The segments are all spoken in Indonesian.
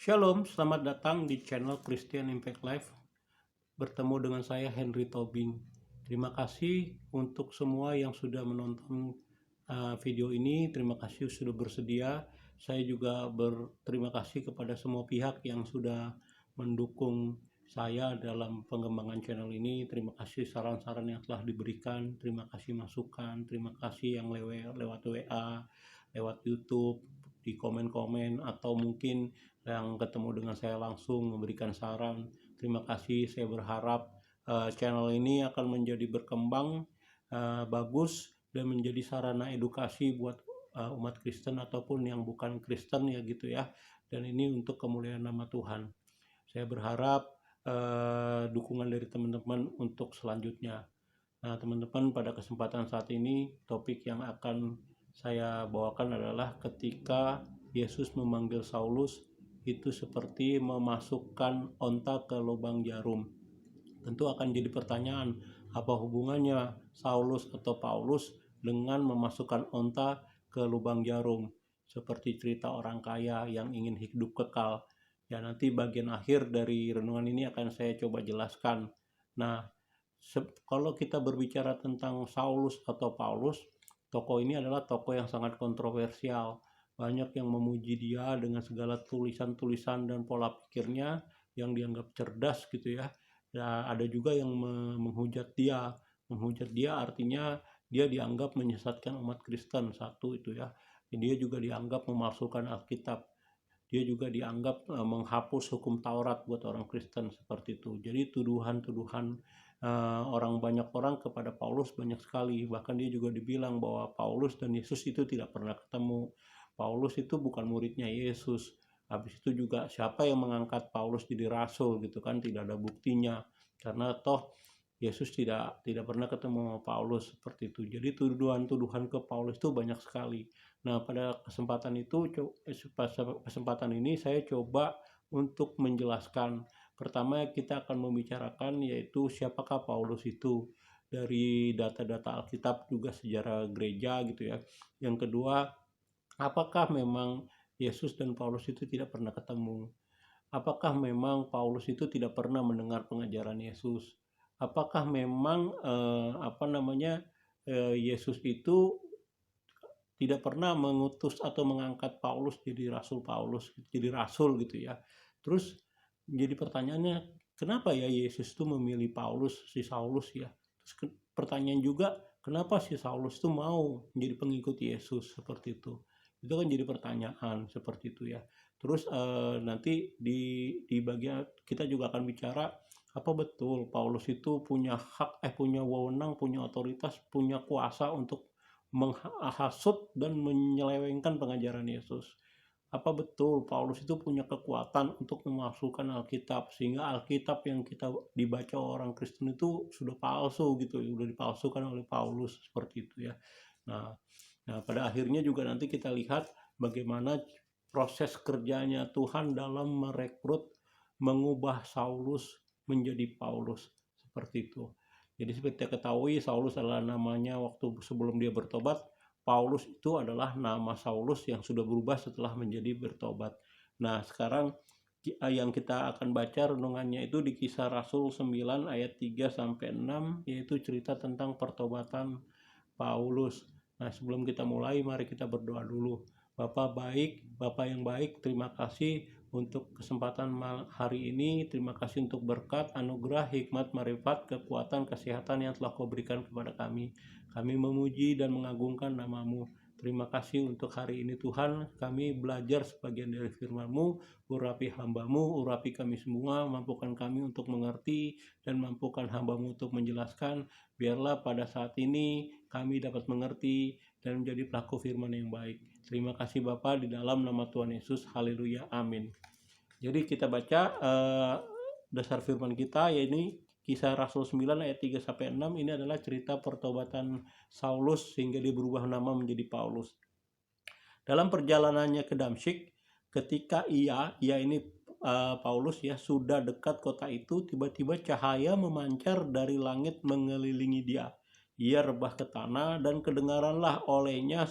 Shalom, selamat datang di channel Christian Impact Life. Bertemu dengan saya Henry Tobing. Terima kasih untuk semua yang sudah menonton video ini. Terima kasih sudah bersedia. Saya juga berterima kasih kepada semua pihak yang sudah mendukung saya dalam pengembangan channel ini. Terima kasih saran-saran yang telah diberikan. Terima kasih masukan. Terima kasih yang lewat WA, lewat YouTube, di komen-komen, atau mungkin yang ketemu dengan saya langsung memberikan saran. Terima kasih. Saya berharap channel ini akan menjadi berkembang bagus dan menjadi sarana edukasi buat umat Kristen ataupun yang bukan Kristen ya gitu ya. Dan ini untuk kemuliaan nama Tuhan. Saya berharap dukungan dari teman-teman untuk selanjutnya. Nah, teman-teman, pada kesempatan saat ini topik yang akan saya bawakan adalah ketika Yesus memanggil Saulus, itu seperti memasukkan onta ke lubang jarum. Tentu akan jadi pertanyaan, apa hubungannya Saulus atau Paulus dengan memasukkan onta ke lubang jarum? Seperti cerita orang kaya yang ingin hidup kekal. Ya, nanti bagian akhir dari renungan ini akan saya coba jelaskan. Nah, kalau kita berbicara tentang Saulus atau Paulus, tokoh ini adalah tokoh yang sangat kontroversial. Banyak yang memuji dia dengan segala tulisan-tulisan dan pola pikirnya yang dianggap cerdas gitu ya. Nah, ada juga yang menghujat dia. Menghujat dia artinya dia dianggap menyesatkan umat Kristen, satu itu ya. Dia juga dianggap memalsukan Alkitab. Dia juga dianggap menghapus hukum Taurat buat orang Kristen, seperti itu. Jadi tuduhan-tuduhan banyak orang kepada Paulus banyak sekali. Bahkan dia juga dibilang bahwa Paulus dan Yesus itu tidak pernah ketemu. Paulus itu bukan muridnya Yesus. Habis itu juga siapa yang mengangkat Paulus jadi rasul gitu kan, tidak ada buktinya. Karena toh Yesus tidak pernah ketemu sama Paulus, seperti itu. Jadi tuduhan-tuduhan ke Paulus itu banyak sekali. Nah, pada kesempatan ini saya coba untuk menjelaskan. Pertama, kita akan membicarakan yaitu siapakah Paulus itu dari data-data Alkitab, juga sejarah gereja gitu ya. Yang kedua, apakah memang Yesus dan Paulus itu tidak pernah ketemu? Apakah memang Paulus itu tidak pernah mendengar pengajaran Yesus? Apakah memang Yesus itu tidak pernah mengutus atau mengangkat Paulus jadi rasul gitu ya? Terus jadi pertanyaannya, kenapa ya Yesus itu memilih Saulus ya? Terus pertanyaan juga, kenapa si Saulus itu mau menjadi pengikut Yesus, seperti itu? Itu kan jadi pertanyaan seperti itu ya. Terus nanti di bagian kita juga akan bicara, apa betul Paulus itu punya punya wewenang, punya otoritas, punya kuasa untuk menghasut dan menyelewengkan pengajaran Yesus? Apa betul Paulus itu punya kekuatan untuk memasukkan Alkitab, sehingga Alkitab yang kita dibaca orang Kristen itu sudah palsu gitu, sudah dipalsukan oleh Paulus, seperti itu ya. Nah, pada akhirnya juga nanti kita lihat bagaimana proses kerjanya Tuhan dalam merekrut, mengubah Saulus menjadi Paulus, seperti itu. Jadi seperti kita ketahui, Saulus adalah namanya waktu sebelum dia bertobat. Paulus itu adalah nama Saulus yang sudah berubah setelah menjadi bertobat. Nah, sekarang yang kita akan baca renungannya itu di Kisah Rasul 9 ayat 3 sampai 6, yaitu cerita tentang pertobatan Paulus. Nah, sebelum kita mulai, mari kita berdoa dulu. Bapak yang baik, terima kasih untuk kesempatan hari ini. Terima kasih untuk berkat, anugerah, hikmat, marifat, kekuatan, kesehatan yang telah Kau berikan kepada kami. Kami memuji dan mengagungkan nama-Mu. Terima kasih untuk hari ini Tuhan. Kami belajar sebagian dari firman-Mu. Urapi hamba-Mu, urapi kami semua, mampukan kami untuk mengerti, dan mampukan hamba-Mu untuk menjelaskan. Biarlah pada saat ini kami dapat mengerti dan menjadi pelaku firman yang baik. Terima kasih Bapa, di dalam nama Tuhan Yesus. Haleluya, amin. Jadi kita baca dasar firman kita, yaitu Kisah Rasul 9 ayat 3 sampai 6. Ini adalah cerita pertobatan Saulus sehingga dia berubah nama menjadi Paulus. Dalam perjalanannya ke Damsyik, ketika Paulus ya sudah dekat kota itu, tiba-tiba cahaya memancar dari langit mengelilingi dia. Ia rebah ke tanah dan kedengaranlah olehnya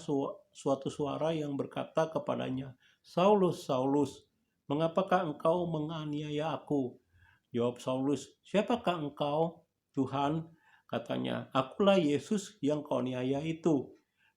suatu suara yang berkata kepadanya, "Saulus, Saulus, Mengapakah engkau menganiaya aku? Jawab Saulus, siapakah engkau, Tuhan? Katanya, akulah Yesus yang kau aniaya itu.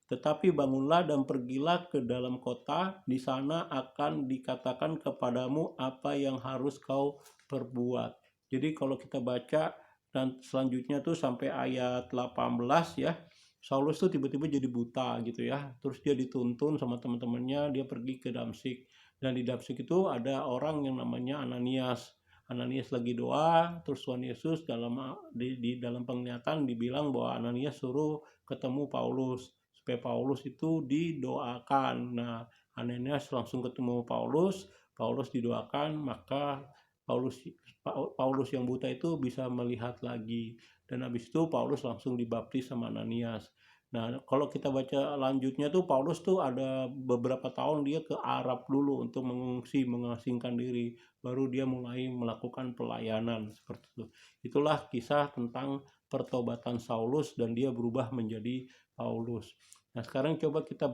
Tetapi bangunlah dan pergilah ke dalam kota, di sana akan dikatakan kepadamu apa yang harus kau perbuat. Jadi kalau kita baca dan selanjutnya tuh sampai ayat 18 ya, Saulus tuh tiba-tiba jadi buta gitu ya. Terus dia dituntun sama teman-temannya, dia pergi ke Damsyik. Dan di Damsyik itu ada orang yang namanya Ananias. Ananias lagi doa, terus Tuhan Yesus di dalam penglihatan dibilang bahwa Ananias suruh ketemu Paulus supaya Paulus itu didoakan. Nah, Ananias langsung ketemu Paulus, Paulus didoakan, maka Paulus yang buta itu bisa melihat lagi. Dan habis itu Paulus langsung dibaptis sama Ananias. Nah, kalau kita baca lanjutnya tuh Paulus tuh ada beberapa tahun dia ke Arab dulu untuk mengungsi, mengasingkan diri. Baru dia mulai melakukan pelayanan seperti itu. Itulah kisah tentang pertobatan Saulus dan dia berubah menjadi Paulus. Nah, sekarang coba kita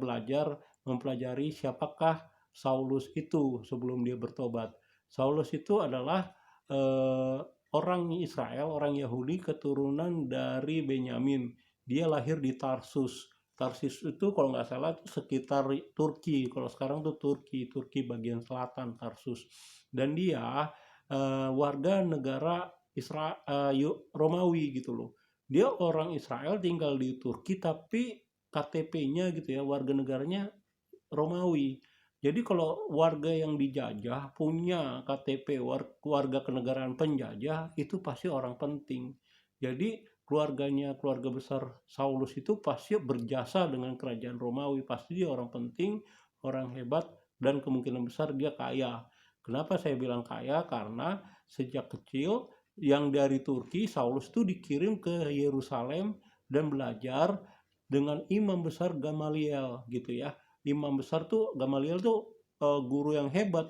mempelajari siapakah Saulus itu sebelum dia bertobat. Saulus itu adalah orang Israel, orang Yahudi keturunan dari Benyamin. Dia lahir di Tarsus. Tarsus itu kalau nggak salah sekitar Turki. Kalau sekarang tuh Turki bagian selatan Tarsus. Dan dia warga negara Romawi gitu loh. Dia orang Israel tinggal di Turki tapi KTP-nya gitu ya, warga negaranya Romawi. Jadi kalau warga yang dijajah punya KTP warga kenegaraan penjajah itu pasti orang penting. Jadi keluarga besar Saulus itu pasti berjasa dengan kerajaan Romawi, pasti dia orang penting, orang hebat dan kemungkinan besar dia kaya. Kenapa saya bilang kaya? Karena sejak kecil yang dari Turki Saulus itu dikirim ke Yerusalem dan belajar dengan imam besar Gamaliel gitu ya. Imam besar tuh Gamaliel tuh guru yang hebat,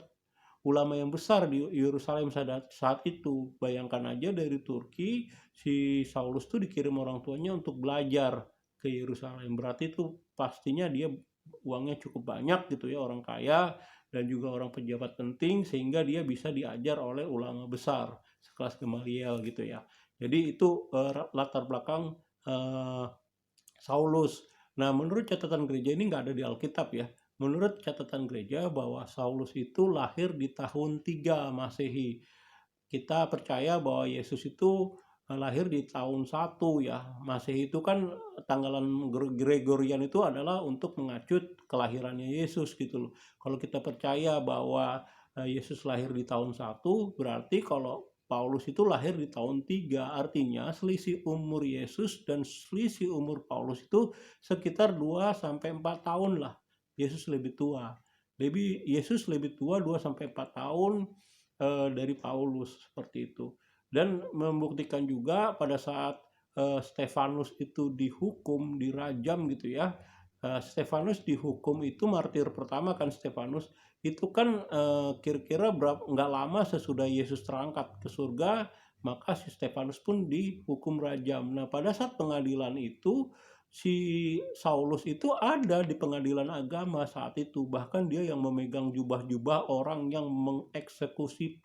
ulama yang besar di Yerusalem saat itu. Bayangkan aja dari Turki si Saulus tuh dikirim orang tuanya untuk belajar ke Yerusalem. Berarti itu pastinya dia uangnya cukup banyak gitu ya, orang kaya dan juga orang pejabat penting sehingga dia bisa diajar oleh ulama besar sekelas Gamaliel gitu ya. Jadi itu latar belakang Saulus. Nah, menurut catatan gereja ini nggak ada di Alkitab ya. Menurut catatan gereja bahwa Saulus itu lahir di tahun 3 Masehi. Kita percaya bahwa Yesus itu lahir di tahun 1 ya. Masehi itu kan tanggalan Gregorian itu adalah untuk mengacut kelahirannya Yesus gitu loh. Kalau kita percaya bahwa Yesus lahir di tahun 1, berarti kalau Paulus itu lahir di tahun 3, artinya selisih umur Yesus dan selisih umur Paulus itu sekitar 2-4 tahun lah. Yesus lebih tua. Yesus lebih tua 2-4 tahun dari Paulus seperti itu. Dan membuktikan juga pada saat Stefanus itu dihukum, dirajam gitu ya. Stefanus dihukum itu martir pertama kan Stefanus itu kan kira-kira nggak lama sesudah Yesus terangkat ke surga, maka si Stefanus pun dihukum rajam. Nah, pada saat pengadilan itu si Saulus itu ada di pengadilan agama saat itu, bahkan dia yang memegang jubah-jubah orang yang mengeksekusi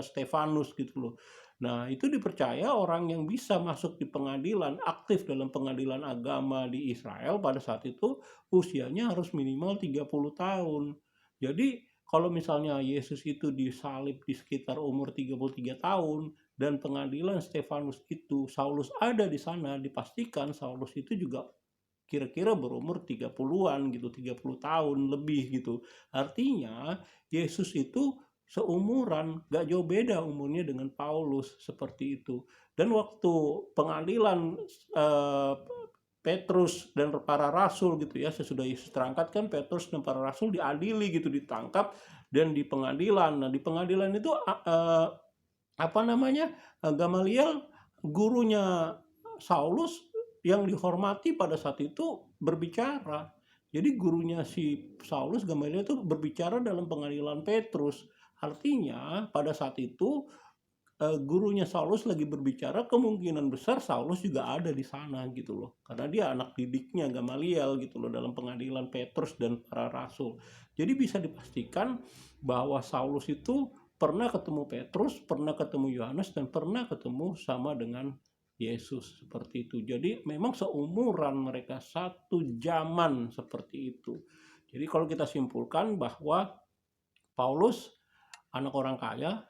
Stefanus gitu loh. Nah, itu dipercaya orang yang bisa masuk di pengadilan, aktif dalam pengadilan agama di Israel pada saat itu usianya harus minimal 30 tahun. Jadi kalau misalnya Yesus itu disalib di sekitar umur 33 tahun dan pengadilan Stefanus itu Saulus ada di sana, dipastikan Saulus itu juga kira-kira berumur 30-an gitu, 30 tahun lebih gitu. Artinya Yesus itu seumuran, gak jauh beda umurnya dengan Paulus seperti itu. Dan waktu pengadilan Petrus dan para rasul gitu ya, sesudah Yesus terangkat kan Petrus dan para rasul diadili gitu, ditangkap dan di pengadilan. Nah, di pengadilan itu Gamaliel gurunya Saulus yang dihormati pada saat itu berbicara. Jadi gurunya si Saulus, Gamaliel itu berbicara dalam pengadilan Petrus. Artinya pada saat itu gurunya Saulus lagi berbicara, kemungkinan besar Saulus juga ada di sana gitu loh. Karena dia anak didiknya Gamaliel gitu loh dalam pengadilan Petrus dan para rasul. Jadi bisa dipastikan bahwa Saulus itu pernah ketemu Petrus, pernah ketemu Yohanes, dan pernah ketemu sama dengan Yesus seperti itu. Jadi memang seumuran mereka, satu zaman seperti itu. Jadi kalau kita simpulkan bahwa Paulus anak orang kaya,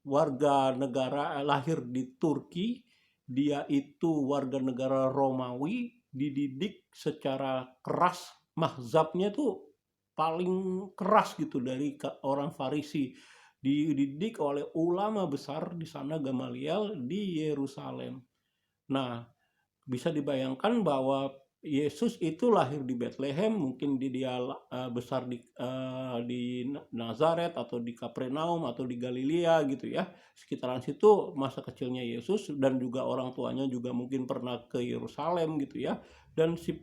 warga negara lahir di Turki, dia itu warga negara Romawi, dididik secara keras, mazhabnya tuh paling keras gitu dari orang Farisi, dididik oleh ulama besar di sana Gamaliel di Yerusalem. Nah, bisa dibayangkan bahwa Yesus itu lahir di Bethlehem, mungkin dia besar di Nazaret atau di Kapernaum atau di Galilea gitu ya. Sekitaran situ masa kecilnya Yesus, dan juga orang tuanya juga mungkin pernah ke Yerusalem gitu ya. Dan si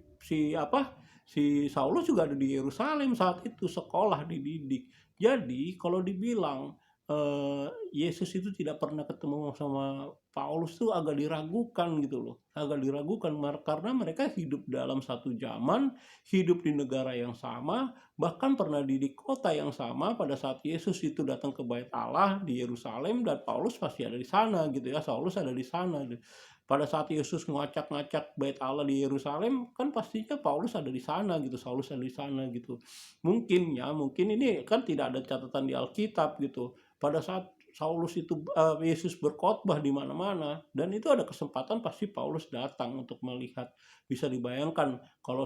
Saulus juga ada di Yerusalem saat itu, sekolah, dididik. Jadi kalau dibilang Yesus itu tidak pernah ketemu sama Paulus tuh agak diragukan gitu loh, agak diragukan karena mereka hidup dalam satu zaman, hidup di negara yang sama, bahkan pernah di kota yang sama pada saat Yesus itu datang ke Bait Allah di Yerusalem, dan Paulus pasti ada di sana gitu ya, Saulus ada di sana. Pada saat Yesus ngacak-ngacak Bait Allah di Yerusalem, kan pastinya Paulus ada di sana gitu, Saulus ada di sana gitu. Mungkin ini kan tidak ada catatan di Alkitab gitu. Pada saat Saulus itu Yesus berkhotbah di mana-mana, dan itu ada kesempatan pasti Paulus datang untuk melihat. Bisa dibayangkan kalau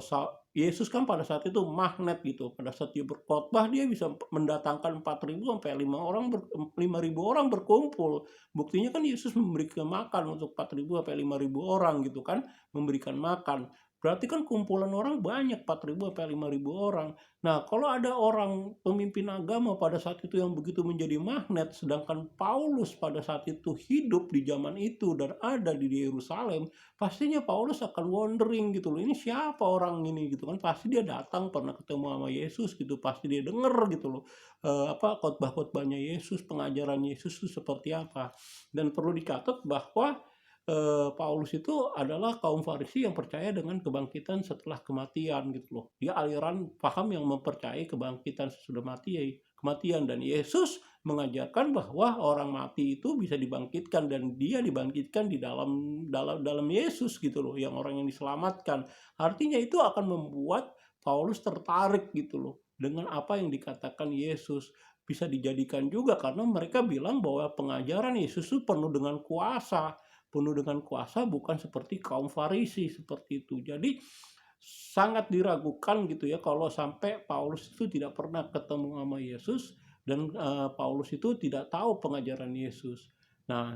Yesus kan pada saat itu magnet gitu. Pada saat dia berkhotbah, dia bisa mendatangkan 4.000 sampai 5.000 orang berkumpul. Buktinya kan Yesus memberikan makan untuk 4.000 sampai 5.000 orang gitu kan, memberikan makan. Berarti kan kumpulan orang banyak, 4.000 sampai 5.000 orang. Nah, kalau ada orang pemimpin agama pada saat itu yang begitu menjadi magnet, sedangkan Paulus pada saat itu hidup di zaman itu dan ada di Yerusalem, pastinya Paulus akan wondering gitu loh, ini siapa orang ini gitu kan. Pasti dia datang, pernah ketemu sama Yesus gitu, pasti dia denger gitu loh, khotbah-khotbahnya Yesus, pengajaran Yesus itu seperti apa. Dan perlu dicatat bahwa Paulus itu adalah kaum Farisi yang percaya dengan kebangkitan setelah kematian gitu loh. Dia aliran paham yang mempercayai kebangkitan sesudah kematian, dan Yesus mengajarkan bahwa orang mati itu bisa dibangkitkan, dan dia dibangkitkan di dalam Yesus gitu loh, yang orang yang diselamatkan. Artinya itu akan membuat Paulus tertarik gitu loh dengan apa yang dikatakan Yesus. Bisa dijadikan juga karena mereka bilang bahwa pengajaran Yesus itu penuh dengan kuasa, bukan seperti kaum Farisi seperti itu. Jadi sangat diragukan gitu ya kalau sampai Paulus itu tidak pernah ketemu sama Yesus, dan Paulus itu tidak tahu pengajaran Yesus. Nah,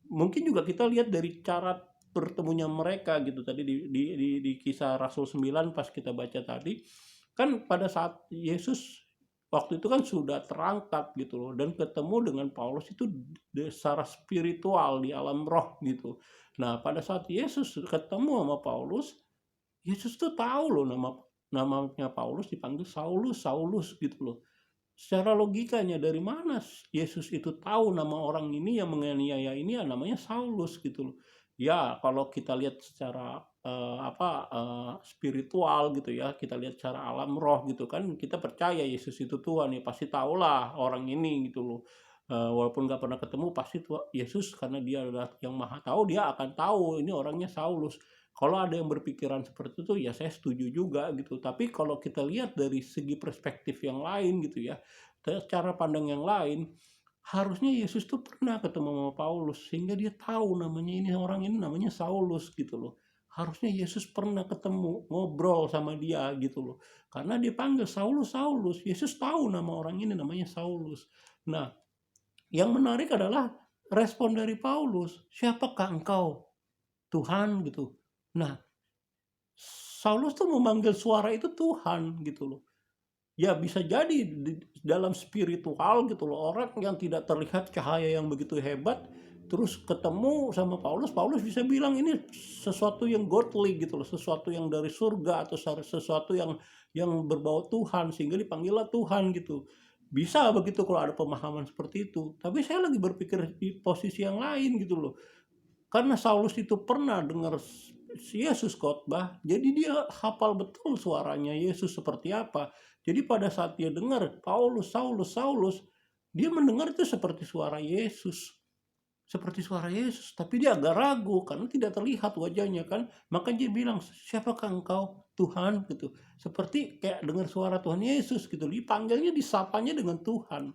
mungkin juga kita lihat dari cara bertemunya mereka gitu tadi di Kisah Rasul 9 pas kita baca tadi, kan pada saat Yesus waktu itu kan sudah terangkat gitu loh, dan ketemu dengan Paulus itu secara spiritual di alam roh gitu. Nah, pada saat Yesus ketemu sama Paulus, Yesus tuh tahu loh namanya Paulus dipanggil Saulus, Saulus gitu loh. Secara logikanya dari mana Yesus itu tahu nama orang ini yang menganiaya ini ya namanya Saulus gitu loh. Ya, kalau kita lihat secara spiritual gitu ya, kita lihat secara alam roh gitu kan, kita percaya Yesus itu Tuhan ya, pasti tahulah orang ini gitu loh. Walaupun nggak pernah ketemu, pasti Yesus karena dia adalah yang maha tahu, dia akan tahu ini orangnya Saulus. Kalau ada yang berpikiran seperti itu ya saya setuju juga gitu. Tapi kalau kita lihat dari segi perspektif yang lain gitu ya, cara pandang yang lain, harusnya Yesus tuh pernah ketemu sama Paulus sehingga dia tahu orang ini namanya Saulus gitu loh. Harusnya Yesus pernah ketemu, ngobrol sama dia gitu loh. Karena dia panggil Saulus, Saulus. Yesus tahu nama orang ini namanya Saulus. Nah, yang menarik adalah respon dari Paulus. Siapakah engkau? Tuhan gitu. Nah, Saulus tuh memanggil suara itu Tuhan gitu loh. Ya bisa jadi dalam spiritual gitu loh, orang yang tidak terlihat cahaya yang begitu hebat terus ketemu sama Paulus, Paulus bisa bilang ini sesuatu yang godly gitu loh, sesuatu yang dari surga atau sesuatu yang berbau Tuhan sehingga dipanggillah Tuhan gitu. Bisa begitu kalau ada pemahaman seperti itu. Tapi saya lagi berpikir di posisi yang lain gitu loh. Karena Saulus itu pernah dengar Yesus khotbah, jadi dia hafal betul suaranya Yesus seperti apa. Jadi pada saat dia dengar Paulus, Saulus, Saulus, dia mendengar itu seperti suara Yesus. Seperti suara Yesus, tapi dia agak ragu karena tidak terlihat wajahnya kan. Maka dia bilang, siapakah engkau Tuhan gitu. Seperti kayak dengar suara Tuhan Yesus gitu. Dipanggilnya, disapanya dengan Tuhan.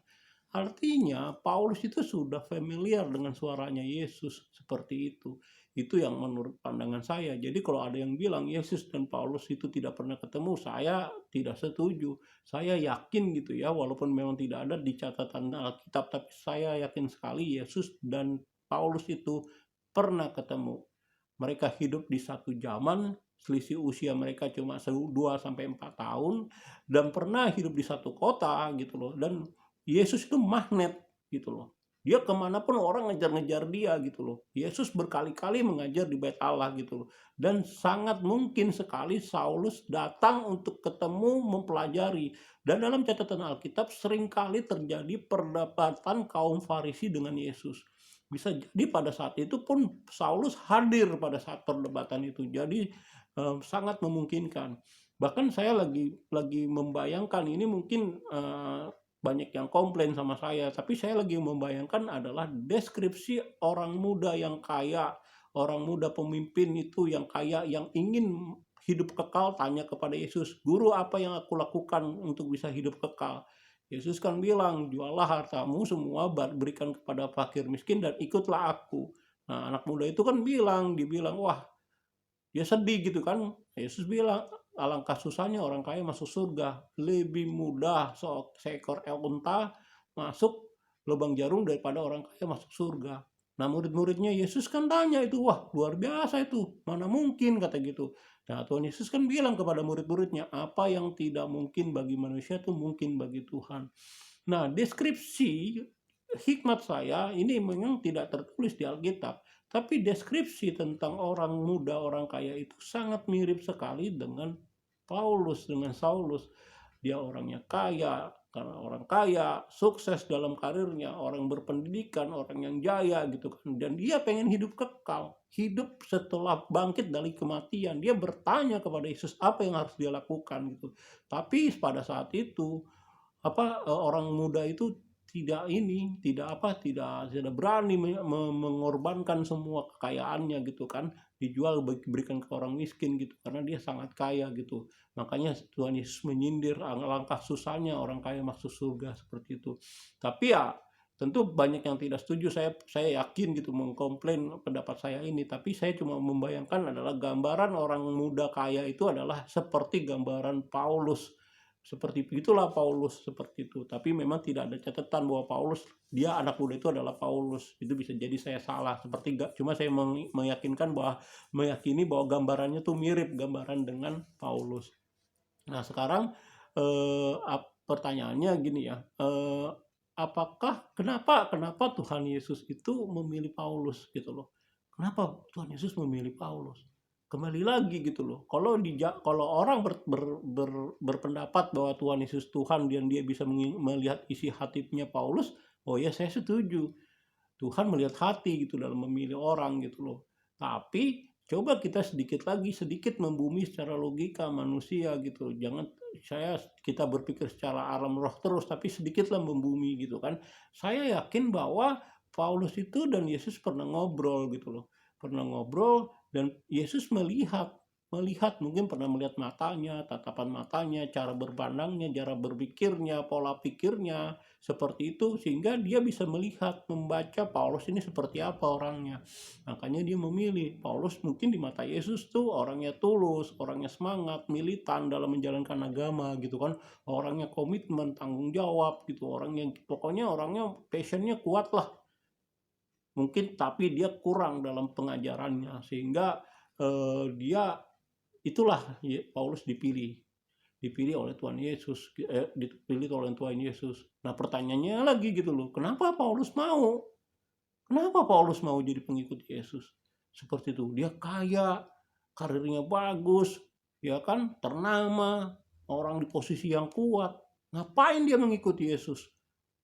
Artinya Paulus itu sudah familiar dengan suaranya Yesus seperti itu. Itu yang menurut pandangan saya. Jadi kalau ada yang bilang Yesus dan Paulus itu tidak pernah ketemu, saya tidak setuju. Saya yakin gitu ya, walaupun memang tidak ada di catatan Alkitab, tapi saya yakin sekali Yesus dan Paulus itu pernah ketemu. Mereka hidup di satu zaman, selisih usia mereka cuma 2 sampai 4 tahun, dan pernah hidup di satu kota gitu loh. Dan Yesus itu magnet gitu loh. Dia kemanapun orang ngejar-ngejar dia gitu loh. Yesus berkali-kali mengajar di bait Allah gitu loh. Dan sangat mungkin sekali Saulus datang untuk ketemu, mempelajari. Dan dalam catatan Alkitab seringkali terjadi perdebatan kaum Farisi dengan Yesus. Bisa jadi pada saat itu pun Saulus hadir pada saat perdebatan itu. Jadi sangat memungkinkan. Bahkan saya lagi membayangkan ini mungkin banyak yang komplain sama saya, tapi saya lagi membayangkan adalah deskripsi orang muda yang kaya, orang muda pemimpin itu yang kaya, yang ingin hidup kekal, tanya kepada Yesus, "Guru, apa yang aku lakukan untuk bisa hidup kekal?" Yesus kan bilang, "Jualah hartamu semua, berikan kepada fakir miskin dan ikutlah aku." Nah, anak muda itu kan dibilang, wah, dia sedih gitu kan. Yesus bilang, alangkah susahnya orang kaya masuk surga. Lebih mudah seekor unta masuk lubang jarum daripada orang kaya masuk surga. Nah, murid-muridnya Yesus kan tanya itu, wah luar biasa itu, mana mungkin kata gitu. Nah, Tuhan Yesus kan bilang kepada murid-muridnya, apa yang tidak mungkin bagi manusia itu mungkin bagi Tuhan. Nah, deskripsi hikmat saya ini memang tidak tertulis di Alkitab, tapi deskripsi tentang orang muda, orang kaya itu sangat mirip sekali dengan Paulus, dengan Saulus. Dia orangnya kaya, karena orang kaya, sukses dalam karirnya, orang berpendidikan, orang yang jaya gitu kan. Dan dia pengen hidup kekal, hidup setelah bangkit dari kematian. Dia bertanya kepada Yesus apa yang harus dia lakukan gitu. Tapi pada saat itu orang muda itu tidak berani mengorbankan semua kekayaannya gitu kan, dijual berikan ke orang miskin gitu karena dia sangat kaya gitu. Makanya Tuhan Yesus menyindir alangkah susahnya orang kaya masuk surga seperti itu. Tapi ya tentu banyak yang tidak setuju, saya yakin gitu mengkomplain pendapat saya ini, tapi saya cuma membayangkan adalah gambaran orang muda kaya itu adalah seperti gambaran Paulus. Seperti itulah Paulus seperti itu. Tapi memang tidak ada catatan bahwa Paulus, dia anak muda itu adalah Paulus. Itu bisa jadi saya salah. Cuma saya meyakini bahwa gambarannya tuh mirip gambaran dengan Paulus. Nah, sekarang pertanyaannya gini ya. Kenapa Tuhan Yesus itu memilih Paulus gitu loh? Kenapa Tuhan Yesus memilih Paulus? Kembali lagi gitu loh. Kalau orang berpendapat bahwa Tuhan Yesus Tuhan dan dia bisa melihat isi hatinya Paulus, oh ya saya setuju. Tuhan melihat hati gitu dalam memilih orang gitu loh. Tapi coba kita sedikit membumi secara logika manusia gitu. Jangan kita berpikir secara alam roh terus, tapi sedikitlah membumi gitu kan. Saya yakin bahwa Paulus itu dan Yesus pernah ngobrol gitu loh. Pernah ngobrol dan Yesus melihat mungkin pernah melihat matanya, tatapan matanya, cara berpandangnya, cara berpikirnya, pola pikirnya seperti itu sehingga dia bisa melihat, membaca Paulus ini seperti apa orangnya. Makanya dia memilih Paulus. Mungkin di mata Yesus tuh orangnya tulus, orangnya semangat, militan dalam menjalankan agama gitu kan, orangnya komitmen, tanggung jawab gitu, pokoknya orangnya passionnya kuat lah mungkin, tapi dia kurang dalam pengajarannya sehingga dia itulah Paulus dipilih oleh Tuhan Yesus, dipilih oleh Tuhan Yesus. Nah, pertanyaannya lagi gitu loh, kenapa Paulus mau? Kenapa Paulus mau jadi pengikut Yesus? Seperti itu, dia kaya, karirnya bagus, ya kan, ternama, orang di posisi yang kuat. Ngapain dia mengikuti Yesus?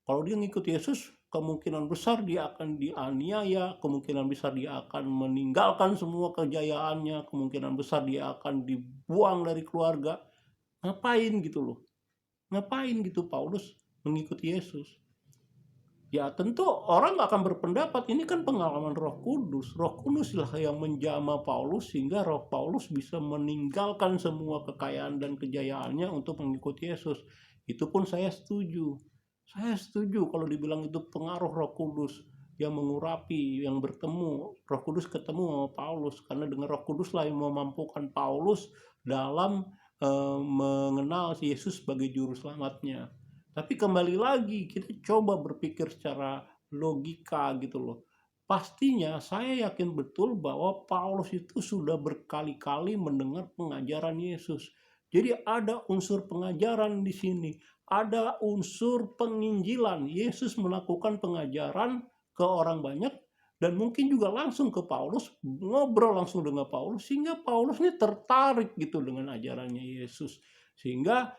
Kalau dia mengikuti Yesus, kemungkinan besar dia akan dianiaya, kemungkinan besar dia akan meninggalkan semua kejayaannya, kemungkinan besar dia akan dibuang dari keluarga. Ngapain gitu loh? Ngapain gitu Paulus mengikuti Yesus? Ya tentu orang akan berpendapat ini kan pengalaman Roh Kudus. Roh Kudus lah yang menjamah Paulus sehingga Roh Paulus bisa meninggalkan semua kekayaan dan kejayaannya untuk mengikuti Yesus. Itu pun saya setuju. Saya setuju kalau dibilang itu pengaruh Roh Kudus yang mengurapi, yang bertemu. Roh Kudus ketemu sama Paulus karena dengan Roh Kudus lah yang memampukan Paulus dalam mengenal Yesus sebagai juru selamatnya. Tapi kembali lagi kita coba berpikir secara logika gitu loh. Pastinya saya yakin betul bahwa Paulus itu sudah berkali-kali mendengar pengajaran Yesus. Jadi ada unsur pengajaran di sini, ada unsur penginjilan. Yesus melakukan pengajaran ke orang banyak dan mungkin juga langsung ke Paulus, ngobrol langsung dengan Paulus sehingga Paulus ini tertarik gitu dengan ajarannya Yesus. Sehingga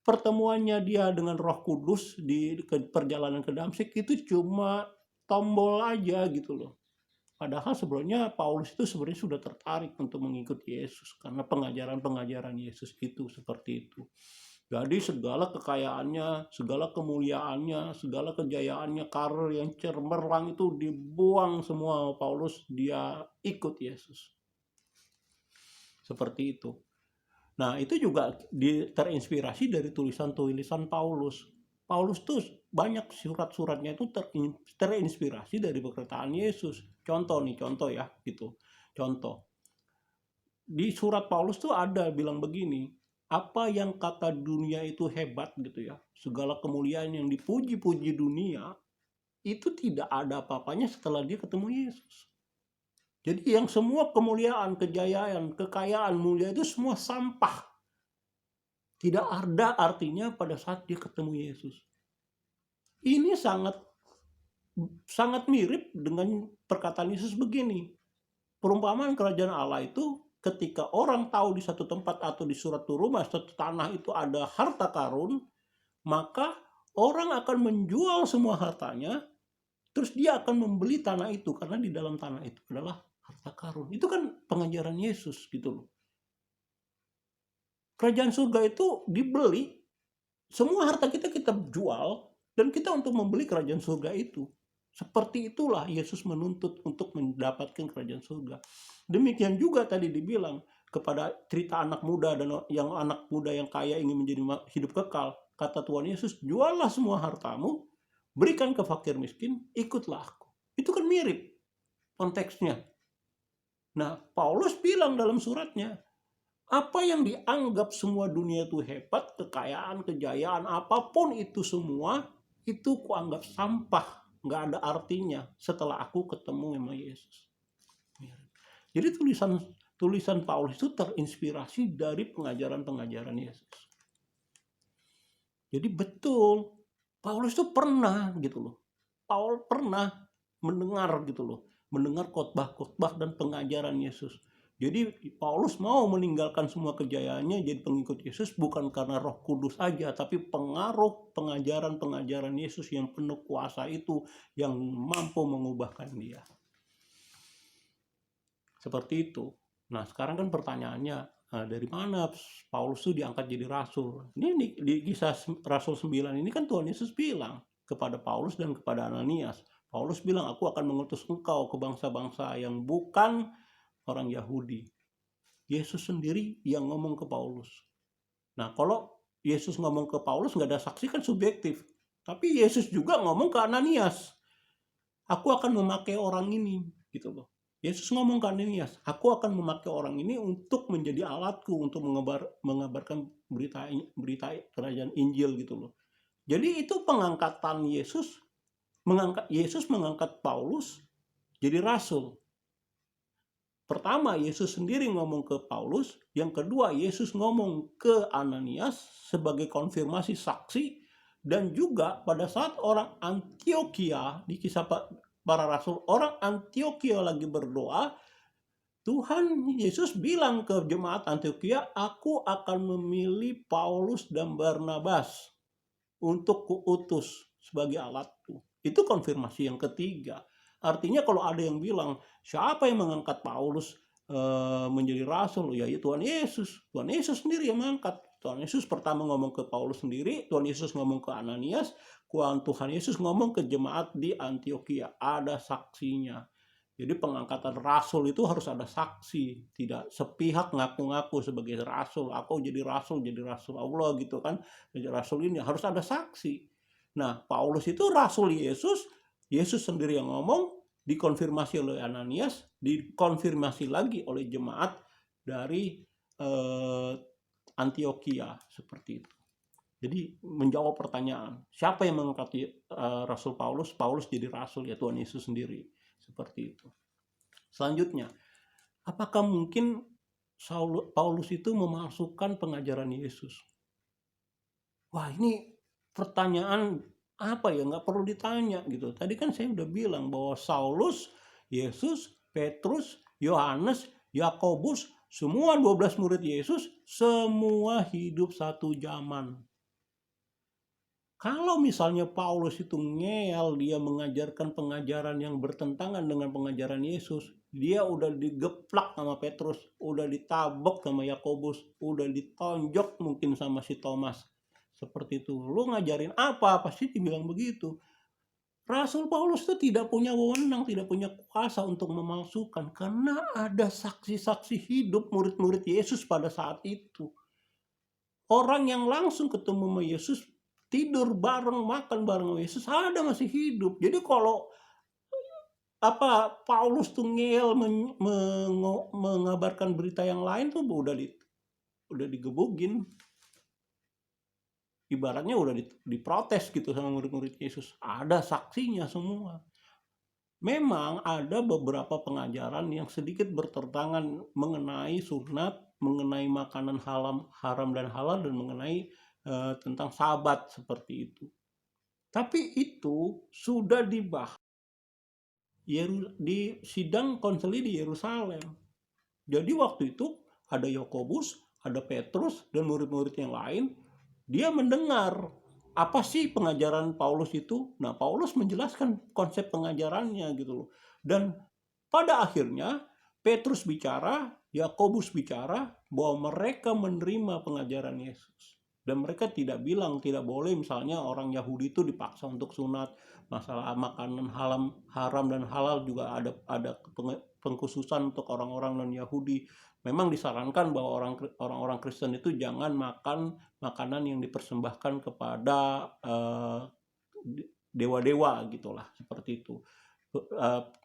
pertemuannya dia dengan Roh Kudus di perjalanan ke Damsyik itu cuma tombol aja gitu loh. Padahal sebenarnya Paulus itu sebenarnya sudah tertarik untuk mengikuti Yesus karena pengajaran-pengajaran Yesus itu seperti itu. Jadi segala kekayaannya, segala kemuliaannya, segala kejayaannya, karir yang cemerlang itu dibuang semua Paulus, dia ikut Yesus. Seperti itu. Nah, itu juga terinspirasi dari tulisan-tulisan Paulus. Paulus tuh banyak surat-suratnya itu terinspirasi dari perkataan Yesus. Contoh ya, gitu. Contoh. Di surat Paulus tuh ada bilang begini, apa yang kata dunia itu hebat gitu ya, segala kemuliaan yang dipuji-puji dunia, itu tidak ada apa-apanya setelah dia ketemu Yesus. Jadi yang semua kemuliaan, kejayaan, kekayaan, mulia itu semua sampah. Tidak ada artinya pada saat dia ketemu Yesus. Ini sangat mirip dengan perkataan Yesus begini. Perumpamaan kerajaan Allah itu ketika orang tahu di satu tempat atau di suatu rumah, suatu tanah itu ada harta karun, maka orang akan menjual semua hartanya, terus dia akan membeli tanah itu karena di dalam tanah itu adalah harta karun. Itu kan pengajaran Yesus gitu loh. Kerajaan surga itu dibeli, semua harta kita jual, dan kita untuk membeli kerajaan surga itu. Seperti itulah Yesus menuntut untuk mendapatkan kerajaan surga. Demikian juga tadi dibilang kepada cerita anak muda dan anak muda yang kaya ingin menjadi hidup kekal. Kata Tuhan Yesus, juallah semua hartamu, berikan ke fakir miskin, ikutlah aku. Itu kan mirip konteksnya. Nah, Paulus bilang dalam suratnya, apa yang dianggap semua dunia itu hebat, kekayaan, kejayaan, apapun itu semua, itu kuanggap sampah, nggak ada artinya setelah aku ketemu sama Yesus. Jadi tulisan Paulus itu terinspirasi dari pengajaran-pengajaran Yesus. Jadi betul, Paulus itu pernah gitu loh. Paulus pernah mendengar gitu loh, mendengar khotbah-khotbah dan pengajaran Yesus. Jadi Paulus mau meninggalkan semua kejayaannya jadi pengikut Yesus bukan karena Roh Kudus aja, tapi pengaruh pengajaran-pengajaran Yesus yang penuh kuasa itu yang mampu mengubahkan dia. Seperti itu. Nah, sekarang kan pertanyaannya, dari mana Paulus itu diangkat jadi rasul? Ini di kisah Rasul 9 ini kan Tuhan Yesus bilang kepada Paulus dan kepada Ananias. Paulus bilang, aku akan mengutus engkau ke bangsa-bangsa yang bukan orang Yahudi. Yesus sendiri yang ngomong ke Paulus. Nah, kalau Yesus ngomong ke Paulus nggak ada saksi kan subjektif. Tapi Yesus juga ngomong ke Ananias. Aku akan memakai orang ini, gitu loh. Yesus ngomong ke Ananias, aku akan memakai orang ini untuk menjadi alatku untuk mengabarkan berita kerajaan Injil gitu loh. Jadi itu pengangkatan Yesus mengangkat Paulus jadi rasul. Pertama, Yesus sendiri ngomong ke Paulus. Yang kedua, Yesus ngomong ke Ananias sebagai konfirmasi saksi. Dan juga pada saat orang Antioquia, di kisah para rasul, orang Antioquia lagi berdoa, Tuhan Yesus bilang ke jemaat Antioquia, aku akan memilih Paulus dan Barnabas untuk kuutus sebagai alatku. Itu konfirmasi yang ketiga. Artinya kalau ada yang bilang, siapa yang mengangkat Paulus menjadi rasul? Ya Tuhan Yesus. Tuhan Yesus sendiri yang mengangkat. Tuhan Yesus pertama ngomong ke Paulus sendiri, Tuhan Yesus ngomong ke Ananias, Tuhan Yesus ngomong ke jemaat di Antioquia. Ada saksinya. Jadi pengangkatan rasul itu harus ada saksi, tidak sepihak ngaku-ngaku sebagai rasul. Aku jadi rasul Allah gitu kan. Jadi rasul ini harus ada saksi. Nah, Paulus itu rasul Yesus, Yesus sendiri yang ngomong, dikonfirmasi oleh Ananias, dikonfirmasi lagi oleh jemaat dari Antioquia, seperti itu. Jadi menjawab pertanyaan, siapa yang mengangkat Rasul Paulus? Paulus jadi rasul, ya Tuhan Yesus sendiri. Seperti itu. Selanjutnya, apakah mungkin Paulus itu memasukkan pengajaran Yesus? Wah, ini pertanyaan apa ya, nggak perlu ditanya gitu. Tadi kan saya udah bilang bahwa Saulus, Yesus, Petrus, Yohanes, Yakobus, semua 12 murid Yesus, semua hidup satu zaman. Kalau misalnya Paulus itu ngeyel, dia mengajarkan pengajaran yang bertentangan dengan pengajaran Yesus, dia udah digeplak sama Petrus, udah ditabok sama Yakobus, udah ditonjok mungkin sama si Thomas. Seperti itu. Lu ngajarin apa? Pasti dibilang begitu. Rasul Paulus itu tidak punya wewenang, tidak punya kuasa untuk memalsukan, karena ada saksi-saksi hidup murid-murid Yesus pada saat itu. Orang yang langsung ketemu sama Yesus, tidur bareng, makan bareng Yesus, ada masih hidup. Jadi kalau Paulus tuh ngeyel mengabarkan berita yang lain tuh udah digebugin. Ibaratnya udah diprotes gitu sama murid-murid Yesus. Ada saksinya semua. Memang ada beberapa pengajaran yang sedikit bertentangan mengenai sunat, mengenai makanan haram dan halal, dan mengenai tentang sabat seperti itu. Tapi itu sudah dibahas di sidang konsili di Yerusalem. Jadi waktu itu ada Yakobus, ada Petrus, dan murid-murid yang lain. Dia mendengar apa sih pengajaran Paulus itu. Nah, Paulus menjelaskan konsep pengajarannya gitu loh. Dan pada akhirnya Petrus bicara, Yakobus bicara bahwa mereka menerima pengajaran Yesus. Dan mereka tidak bilang tidak boleh misalnya orang Yahudi itu dipaksa untuk sunat, masalah makanan haram dan halal juga ada pengkhususan untuk orang-orang non-Yahudi. Memang disarankan bahwa orang-orang Kristen itu jangan makan makanan yang dipersembahkan kepada dewa-dewa gitulah, seperti itu.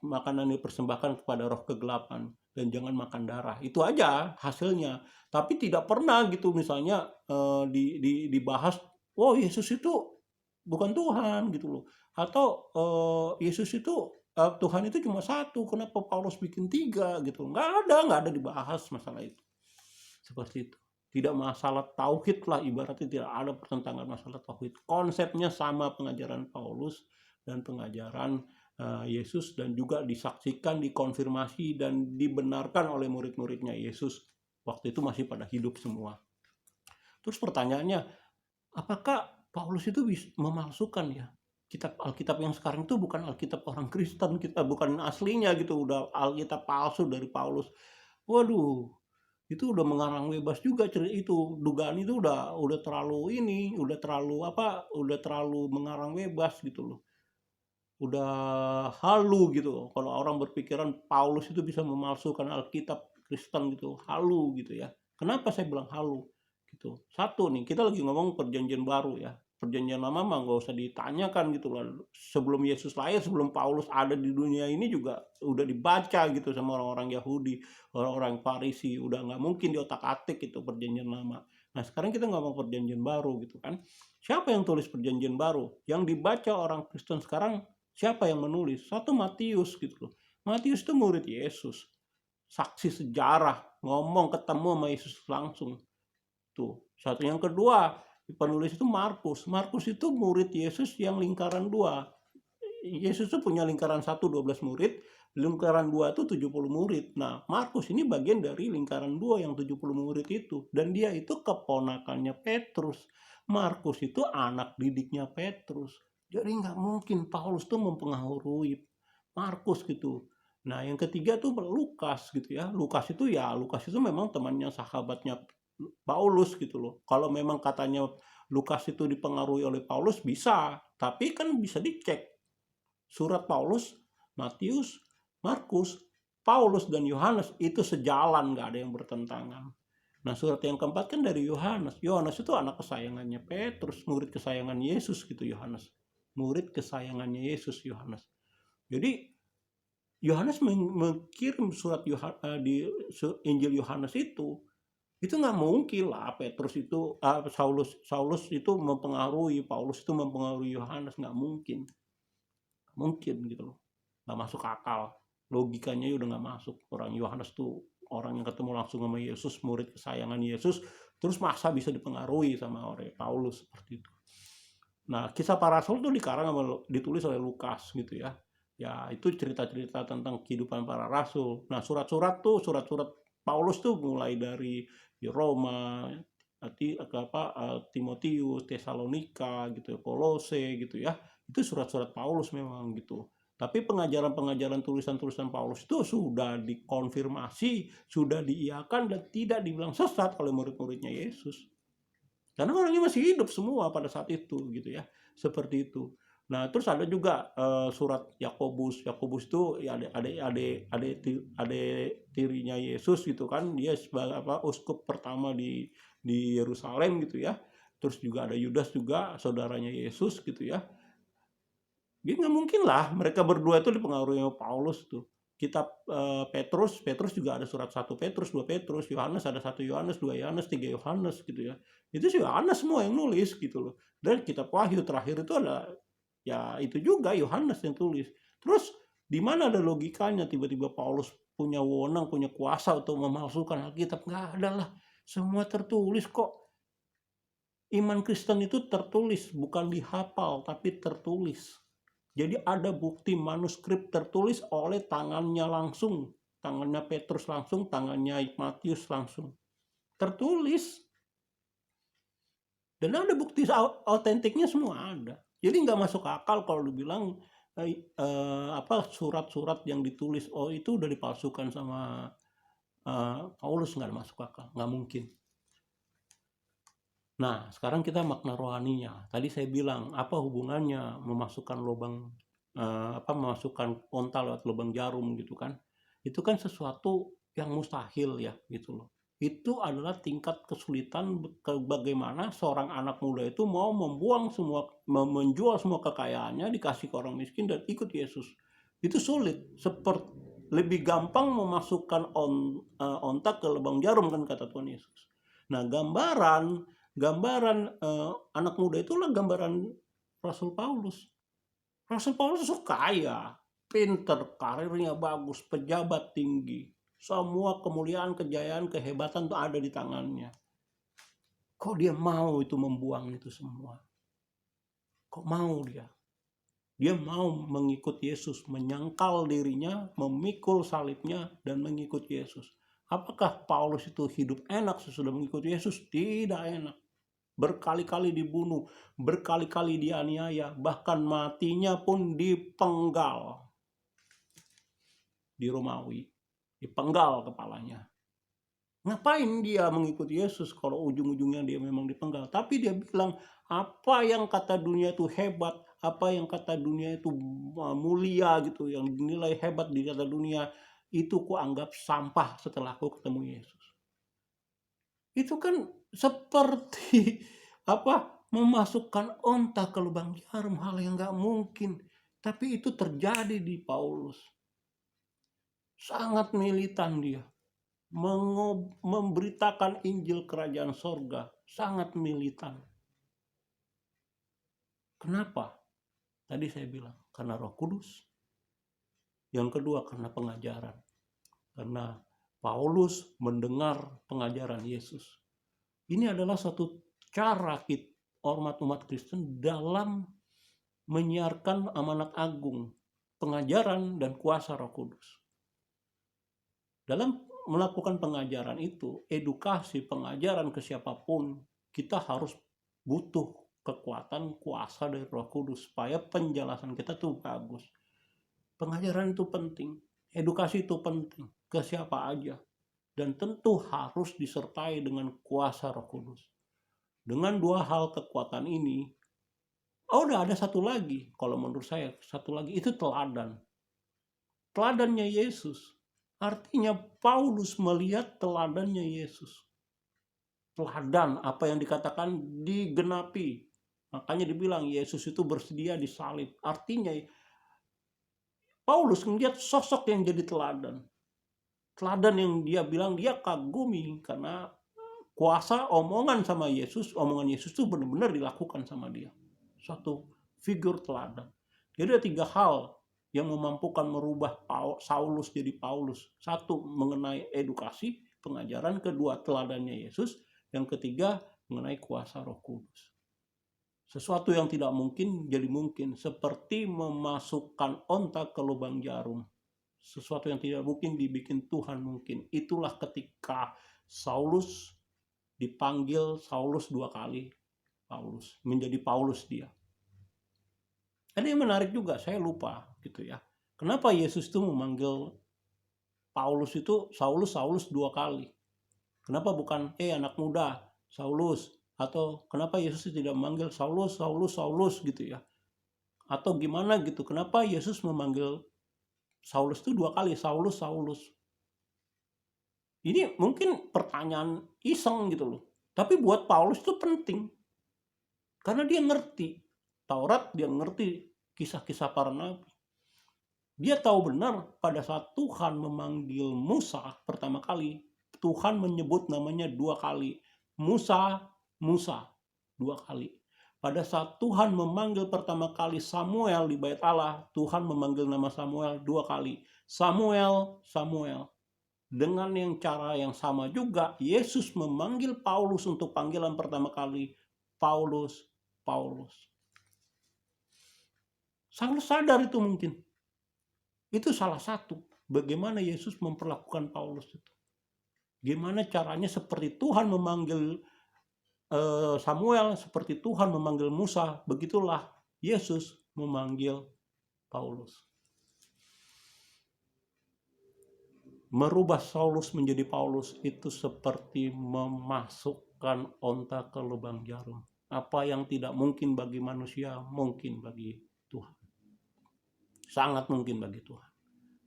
Makanan dipersembahkan kepada roh kegelapan, dan jangan makan darah. Itu aja hasilnya. Tapi tidak pernah gitu misalnya dibahas, oh Yesus itu bukan Tuhan gitu loh. Atau Yesus itu Tuhan itu cuma satu, kenapa Paulus bikin 3 gitu. Nggak ada dibahas masalah itu. Seperti itu. Tidak masalah tauhid lah, ibaratnya tidak ada pertentangan masalah tauhid. Konsepnya sama pengajaran Paulus dan pengajaran Yesus, dan juga disaksikan, dikonfirmasi, dan dibenarkan oleh murid-muridnya Yesus. Waktu itu masih pada hidup semua. Terus pertanyaannya, apakah Paulus itu bisa memalsukan ya? Alkitab yang sekarang itu bukan Alkitab orang Kristen, kita bukan aslinya gitu, udah Alkitab palsu dari Paulus. Waduh, itu udah mengarang bebas juga cerita itu. Dugaan itu udah terlalu udah terlalu mengarang bebas gitu loh. Udah halu gitu. Kalau orang berpikiran Paulus itu bisa memalsukan Alkitab Kristen gitu, halu gitu ya. Kenapa saya bilang halu gitu? Satu nih, kita lagi ngomong perjanjian baru ya. Perjanjian lama mah nggak usah ditanyakan gitu loh. Sebelum Yesus lahir, sebelum Paulus ada di dunia ini juga udah dibaca gitu sama orang-orang Yahudi, orang-orang Farisi. Udah nggak mungkin di otak-atik itu perjanjian lama. Nah sekarang kita ngomong perjanjian baru gitu kan. Siapa yang tulis perjanjian baru? Yang dibaca orang Kristen sekarang, siapa yang menulis? Satu Matius gitu loh. Matius itu murid Yesus. Saksi sejarah, ngomong ketemu sama Yesus langsung. Tuh. Satu. Yang kedua, penulis itu Markus. Markus itu murid Yesus yang lingkaran 2. Yesus itu punya lingkaran 1, 12 murid. Lingkaran 2 itu 70 murid. Nah, Markus ini bagian dari lingkaran 2 yang 70 murid itu. Dan dia itu keponakannya Petrus. Markus itu anak didiknya Petrus. Jadi nggak mungkin Paulus tuh mempengaruhi Markus gitu. Nah, yang ketiga tuh Lukas gitu ya. Lukas itu memang temannya, sahabatnya Paulus gitu loh. Kalau memang katanya Lukas itu dipengaruhi oleh Paulus bisa, tapi kan bisa dicek. Surat Paulus, Matius, Markus, Paulus dan Yohanes itu sejalan, nggak ada yang bertentangan. Nah, surat yang keempat kan dari Yohanes. Yohanes itu anak kesayangannya Petrus, murid kesayangan Yesus gitu Yohanes. Murid kesayangannya Yesus Yohanes. Jadi Yohanes mengirim surat di Injil Yohanes itu nggak mungkin lah Petrus itu Saulus itu mempengaruhi Paulus, itu mempengaruhi Yohanes, nggak mungkin gitu loh, nggak masuk akal, logikanya udah nggak masuk. Orang Yohanes tuh orang yang ketemu langsung sama Yesus, murid kesayangan Yesus, terus masa bisa dipengaruhi sama orang Paulus seperti itu. Nah, kisah para rasul tuh ditulis oleh Lukas gitu ya. Ya, itu cerita-cerita tentang kehidupan para rasul. Nah, surat-surat Paulus tuh mulai dari Roma, Timotius, Tesalonika gitu, Kolose gitu ya. Itu surat-surat Paulus memang gitu. Tapi pengajaran-pengajaran tulisan-tulisan Paulus itu sudah dikonfirmasi, sudah diiyakan dan tidak dibilang sesat oleh murid-muridnya Yesus. Karena orangnya masih hidup semua pada saat itu gitu ya. Seperti itu. Nah, terus ada juga surat Yakobus. Yakobus itu ya ada tirinya Yesus gitu kan. Dia sebagai uskup pertama di Yerusalem gitu ya. Terus juga ada Yudas juga, saudaranya Yesus gitu ya. Dia nggak mungkin lah mereka berdua itu dipengaruhi sama Paulus tuh. Kitab Petrus juga ada surat 1 Petrus, 2 Petrus, Yohanes ada 1 Yohanes, 2 Yohanes, 3 Yohanes gitu ya. Itu sih Yohanes semua yang nulis gitu loh. Dan kitab Wahyu terakhir itu ada ya itu juga Yohanes yang tulis. Terus di mana ada logikanya tiba-tiba Paulus punya wewenang, punya kuasa untuk memalsukan Alkitab? Nggak ada lah. Semua tertulis kok. Iman Kristen itu tertulis, bukan dihafal, tapi tertulis. Jadi ada bukti manuskrip tertulis oleh tangannya langsung. Tangannya Petrus langsung, tangannya Matius langsung. Tertulis. Dan ada bukti autentiknya semua ada. Jadi nggak masuk akal kalau lu bilang surat-surat yang ditulis itu udah dipalsukan sama Paulus, nggak masuk akal, nggak mungkin. Nah, sekarang kita makna rohaninya. Tadi saya bilang apa hubungannya memasukkan memasukkan onta lewat lubang jarum gitu kan? Itu kan sesuatu yang mustahil ya gitu loh. Itu adalah tingkat kesulitan bagaimana seorang anak muda itu mau menjual semua kekayaannya, dikasih ke orang miskin dan ikut Yesus. Itu sulit. Lebih gampang memasukkan onta ke lubang jarum kan kata Tuhan Yesus. Nah, gambaran anak muda itulah gambaran Rasul Paulus. Rasul Paulus itu kaya, pinter, karirnya bagus, pejabat tinggi. Semua kemuliaan, kejayaan, kehebatan itu ada di tangannya. Kok dia mau itu membuang itu semua? Kok mau dia? Dia mau mengikut Yesus, menyangkal dirinya, memikul salibnya, dan mengikut Yesus. Apakah Paulus itu hidup enak sesudah mengikut Yesus? Tidak enak. Berkali-kali dibunuh, berkali-kali dianiaya, bahkan matinya pun dipenggal di Romawi, dipenggal kepalanya. Ngapain dia mengikuti Yesus kalau ujung-ujungnya dia memang dipenggal? Tapi dia bilang, apa yang kata dunia itu hebat, apa yang kata dunia itu mulia gitu, yang dinilai hebat di kata dunia, itu ku anggap sampah setelah ku ketemu Yesus. Itu kan seperti memasukkan onta ke lubang jarum, hal yang nggak mungkin. Tapi itu terjadi di Paulus. Sangat militan dia. Memberitakan Injil Kerajaan Sorga. Sangat militan. Kenapa? Tadi saya bilang, karena Roh Kudus. Yang kedua, karena pengajaran. Karena Paulus mendengar pengajaran Yesus. Ini adalah satu cara umat Kristen dalam menyiarkan amanat agung. pengajaran dan kuasa Roh Kudus. Dalam melakukan pengajaran itu, edukasi, pengajaran ke siapapun, kita harus butuh kekuatan kuasa dari Roh Kudus supaya penjelasan kita tuh bagus. Pengajaran itu penting, edukasi itu penting ke siapa aja, dan tentu harus disertai dengan kuasa Roh Kudus. Dengan dua hal kekuatan ini, udah ada satu lagi, kalau menurut saya satu lagi itu teladan. Teladannya Yesus. Artinya Paulus melihat teladannya Yesus. Teladan apa yang dikatakan digenapi. Makanya dibilang Yesus itu bersedia disalib. Artinya Paulus melihat sosok yang jadi teladan. Teladan yang dia bilang dia kagumi karena kuasa omongan sama Yesus, omongan Yesus itu benar-benar dilakukan sama dia. Suatu figur teladan. Jadi ada tiga hal yang memampukan merubah Saulus jadi Paulus. Satu, mengenai edukasi, pengajaran. Kedua, teladannya Yesus. Yang ketiga, mengenai kuasa Roh Kudus. Sesuatu yang tidak mungkin jadi mungkin, seperti memasukkan onta ke lubang jarum. Sesuatu yang tidak mungkin dibikin Tuhan mungkin. Itulah ketika Saulus dipanggil Saulus 2 kali. Paulus, menjadi Paulus dia. Ada yang menarik juga, saya lupa gitu ya. Kenapa Yesus itu memanggil Paulus itu Saulus 2 kali? Kenapa bukan anak muda Saulus? Atau kenapa Yesus tidak memanggil Saulus gitu ya? Atau gimana gitu? Kenapa Yesus memanggil Saulus itu 2 kali, Saulus? Ini mungkin pertanyaan iseng gitu loh. Tapi buat Paulus itu penting. Karena dia ngerti Taurat, dia ngerti kisah-kisah para nabi. Dia tahu benar pada saat Tuhan memanggil Musa pertama kali, Tuhan menyebut namanya 2 kali. Musa 2 kali. Pada saat Tuhan memanggil pertama kali Samuel di bait Allah, Tuhan memanggil nama Samuel 2 kali. Samuel. Dengan yang cara yang sama juga, Yesus memanggil Paulus untuk panggilan pertama kali. Paulus. Saulus sadar itu mungkin. Itu salah satu. Bagaimana Yesus memperlakukan Paulus itu. Gimana caranya seperti Tuhan memanggil Samuel, seperti Tuhan memanggil Musa, begitulah Yesus memanggil Paulus. Merubah Saulus menjadi Paulus itu seperti memasukkan onta ke lubang jarum. Apa yang tidak mungkin bagi manusia, mungkin bagi Tuhan. Sangat mungkin bagi Tuhan.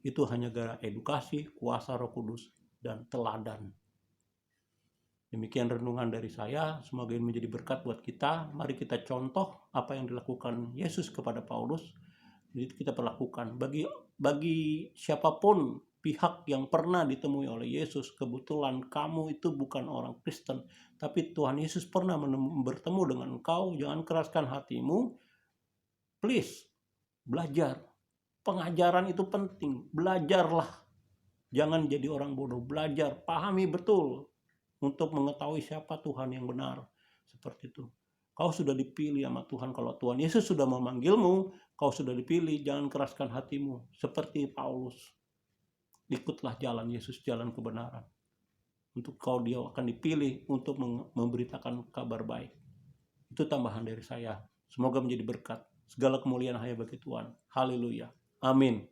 Itu hanya gara edukasi, kuasa Roh Kudus, dan teladan. Demikian renungan dari saya, semoga ini menjadi berkat buat kita. Mari kita contoh apa yang dilakukan Yesus kepada Paulus. Jadi kita perlakukan bagi siapapun pihak yang pernah ditemui oleh Yesus. Kebetulan kamu itu bukan orang Kristen, tapi Tuhan Yesus pernah bertemu dengan engkau. Jangan keraskan hatimu. Please, belajar. Pengajaran itu penting. Belajarlah. Jangan jadi orang bodoh. Belajar, pahami betul untuk mengetahui siapa Tuhan yang benar. Seperti itu. Kau sudah dipilih sama Tuhan. Kalau Tuhan Yesus sudah memanggilmu, kau sudah dipilih. Jangan keraskan hatimu. Seperti Paulus. Ikutlah jalan Yesus, jalan kebenaran. Untuk kau dia akan dipilih untuk memberitakan kabar baik. Itu tambahan dari saya. Semoga menjadi berkat. Segala kemuliaan hanya bagi Tuhan. Haleluya. Amin.